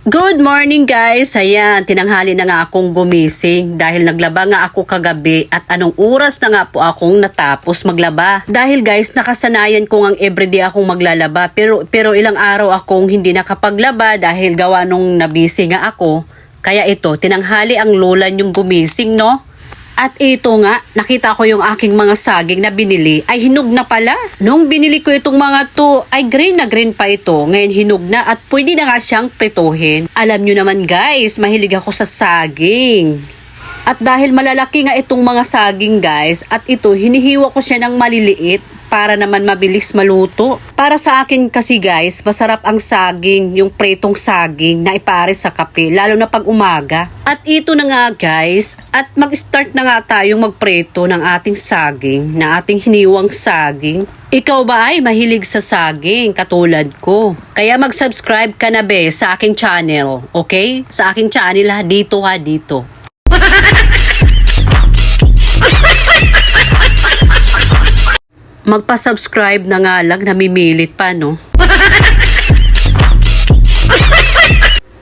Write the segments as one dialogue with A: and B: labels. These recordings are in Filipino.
A: Good morning guys! Ayan, tinanghali na nga akong gumising dahil naglaba nga ako kagabi at anong oras na nga po akong natapos maglaba. Dahil guys, nakasanayan ko ngang everyday akong maglalaba pero ilang araw akong hindi nakapaglaba dahil gawa nung nabisi nga ako. Kaya ito, tinanghali ang lulan yung gumising, no? At ito nga, nakita ko yung aking mga saging na binili ay hinog na pala. Nung binili ko itong mga to ay green na green pa ito. Ngayon hinog na at pwede na nga siyang prituhin. Alam nyo naman guys, mahilig ako sa saging. At dahil malalaki nga itong mga saging guys, at ito hinihiwa ko siya ng maliliit para naman mabilis maluto. Para sa akin kasi guys, masarap ang saging, yung pretong saging na ipare sa kape, lalo na pag umaga. At ito na nga guys, at mag-start na nga tayong magpreto ng ating saging, na ating hiniwang saging. Ikaw ba ay mahilig sa saging katulad ko? Kaya mag-subscribe ka na be sa aking channel, okay? Sa aking channel ha, dito. Magpa-subscribe na nga lang, namimilit pa, no?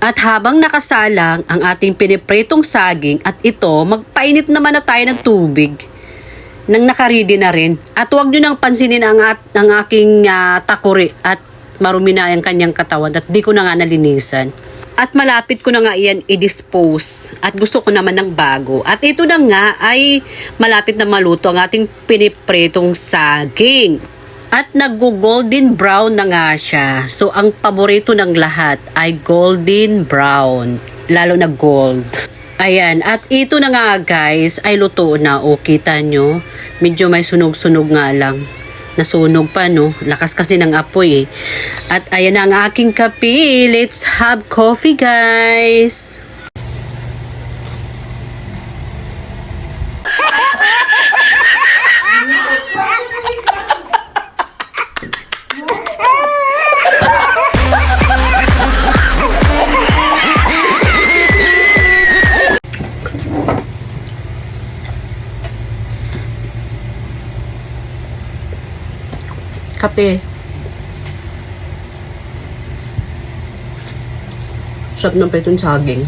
A: At habang nakasalang ang ating pinipretong saging at ito, magpainit naman na tayo ng tubig nang nakaredy na rin. At huwag nyo nang pansinin ang aking takuri at marumi na ang kanyang katawan at di ko na nga nalinisan. At malapit ko na nga iyan i-dispose at gusto ko naman ng bago. At ito na nga ay malapit na maluto ang ating pinipretong saging. At nag-golden brown na nga siya. So ang paborito ng lahat ay golden brown, lalo na gold. Ayan, at ito na nga guys ay luto na. O kita nyo, medyo may sunog-sunog nga lang. Nasunog pa, no? Lakas kasi ng apoy eh. At ayan ang aking kape. Let's have coffee, guys. Kape. Sarap ng pretong saging.